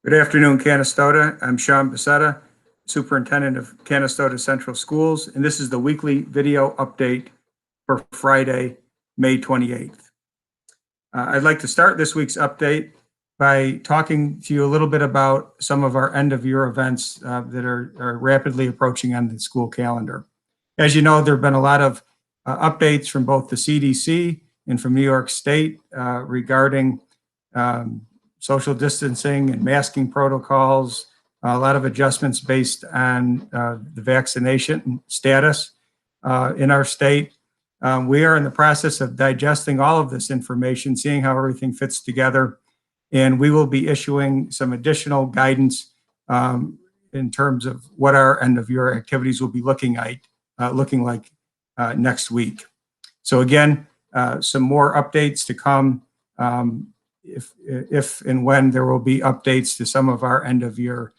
Good afternoon, Canastota. I'm Sean Becerra, Superintendent of Canastota Central Schools, and this is the weekly video update for Friday, May 28th. I'd like to start this week's update by talking to you a little bit about some of our end-of-year events that are rapidly approaching on the school calendar. As you know, there have been a lot of updates from both the CDC and from New York State regarding social distancing and masking protocols, a lot of adjustments based on the vaccination status in our state. We are in the process of digesting all of this information, seeing how everything fits together, and we will be issuing some additional guidance in terms of what our end-of-year activities will be looking like next week. So again, some more updates to come if and when there will be updates to some of our end-of-year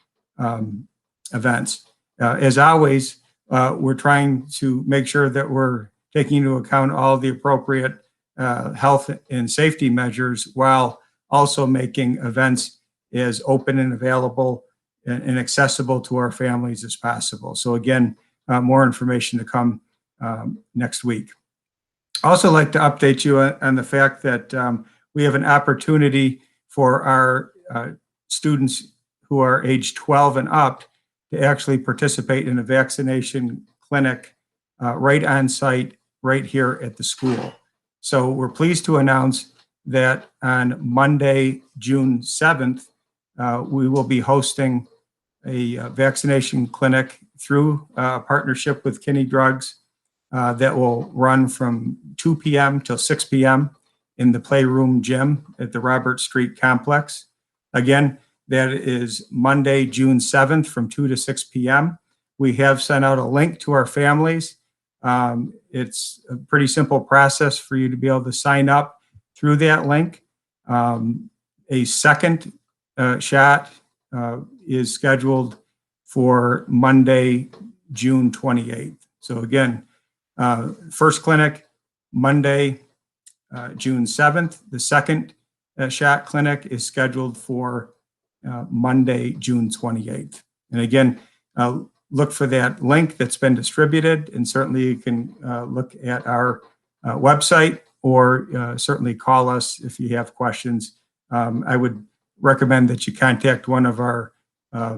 events. As always, we're trying to make sure that we're taking into account all the appropriate health and safety measures while also making events as open and available and accessible to our families as possible. So again, more information to come next week. Also like to update you on the fact that we have an opportunity for our students who are age 12 and up to actually participate in a vaccination clinic right on site, right here at the school. So we're pleased to announce that on Monday, June 7th, we will be hosting a vaccination clinic through a partnership with Kinney Drugs that will run from 2 p.m. till 6 p.m. in the Playroom Gym at the Robert Street Complex. Again, that is Monday, June 7th from 2 to 6 p.m. We have sent out a link to our families. It's a pretty simple process for you to be able to sign up through that link. A second shot is scheduled for Monday, June 28th. So again, first clinic, Monday, June 7th. The second shot clinic is scheduled for Monday, June 28th. And again, look for that link that's been distributed, and certainly you can look at our website or certainly call us if you have questions. I would recommend that you contact one of our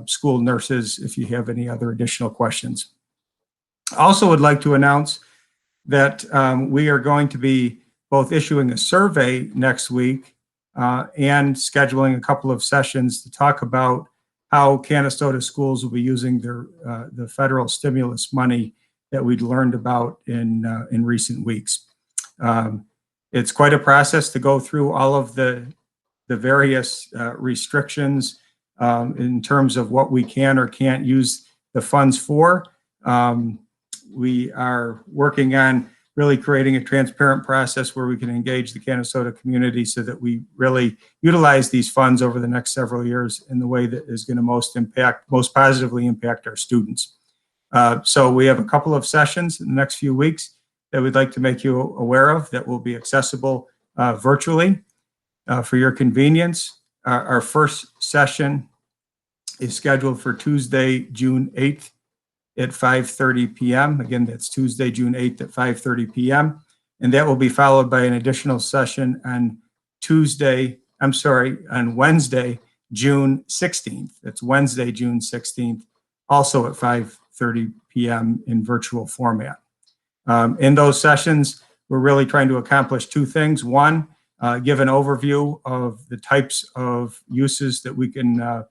school nurses if you have any other additional questions. I also would like to announce that we are going to be both issuing a survey next week and scheduling a couple of sessions to talk about how Canastota schools will be using the federal stimulus money that we'd learned about in recent weeks. It's quite a process to go through all of the various restrictions in terms of what we can or can't use the funds for. We are working on really creating a transparent process where we can engage the Canastota community so that we really utilize these funds over the next several years in the way that is going to most positively impact our students. So we have a couple of sessions in the next few weeks that we'd like to make you aware of that will be accessible virtually for your convenience. Our first session is scheduled for Tuesday, June 8th. At 5:30 p.m. Again, that's Tuesday, June 8th at 5:30 p.m. And that will be followed by an additional session on Wednesday, June 16th. That's Wednesday, June 16th, also at 5:30 p.m. in virtual format. In those sessions, we're really trying to accomplish two things. One, give an overview of the types of uses that we can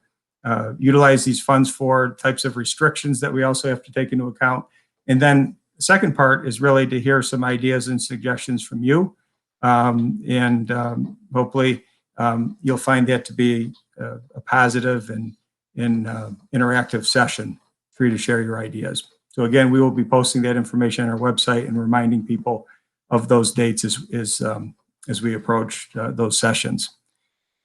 utilize these funds for, types of restrictions that we also have to take into account. And then the second part is really to hear some ideas and suggestions from you. Hopefully you'll find that to be a positive and interactive session for you to share your ideas. So again, we will be posting that information on our website and reminding people of those dates as we approach those sessions.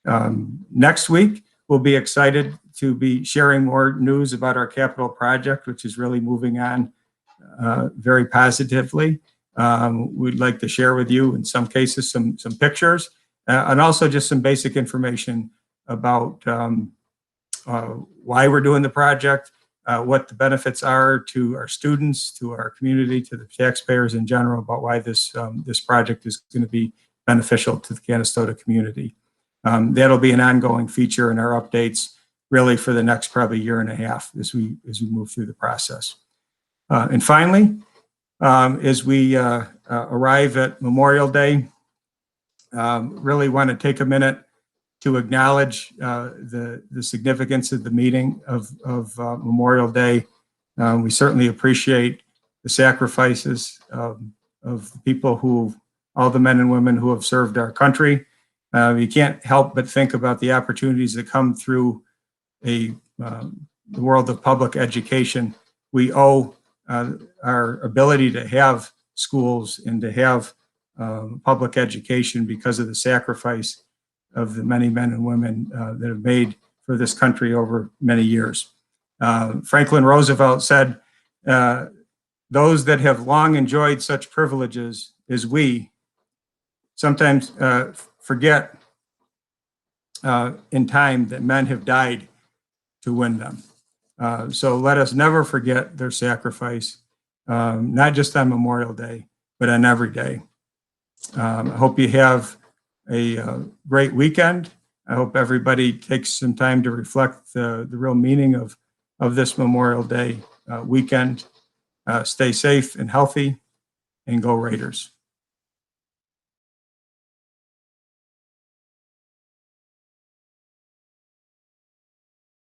Next week, we'll be excited to be sharing more news about our capital project, which is really moving on very positively. We'd like to share with you, in some cases, some pictures, and also just some basic information about why we're doing the project, what the benefits are to our students, to our community, to the taxpayers in general, about why this project is going to be beneficial to the Canastota community. That'll be an ongoing feature in our updates, really for the next probably year and a half as we move through the process. And finally, as we arrive at Memorial Day, really want to take a minute to acknowledge the significance of the meeting of Memorial Day. We certainly appreciate the sacrifices of the people all the men and women who have served our country. You can't help but think about the opportunities that come through the world of public education. We owe our ability to have schools and to have public education because of the sacrifice of the many men and women that have made for this country over many years. Franklin Roosevelt said, those that have long enjoyed such privileges as we sometimes forget in time that men have died to win them. So let us never forget their sacrifice, not just on Memorial Day, but on every day. I hope you have a great weekend. I hope everybody takes some time to reflect the real meaning of this Memorial Day weekend. Stay safe and healthy, and go Raiders.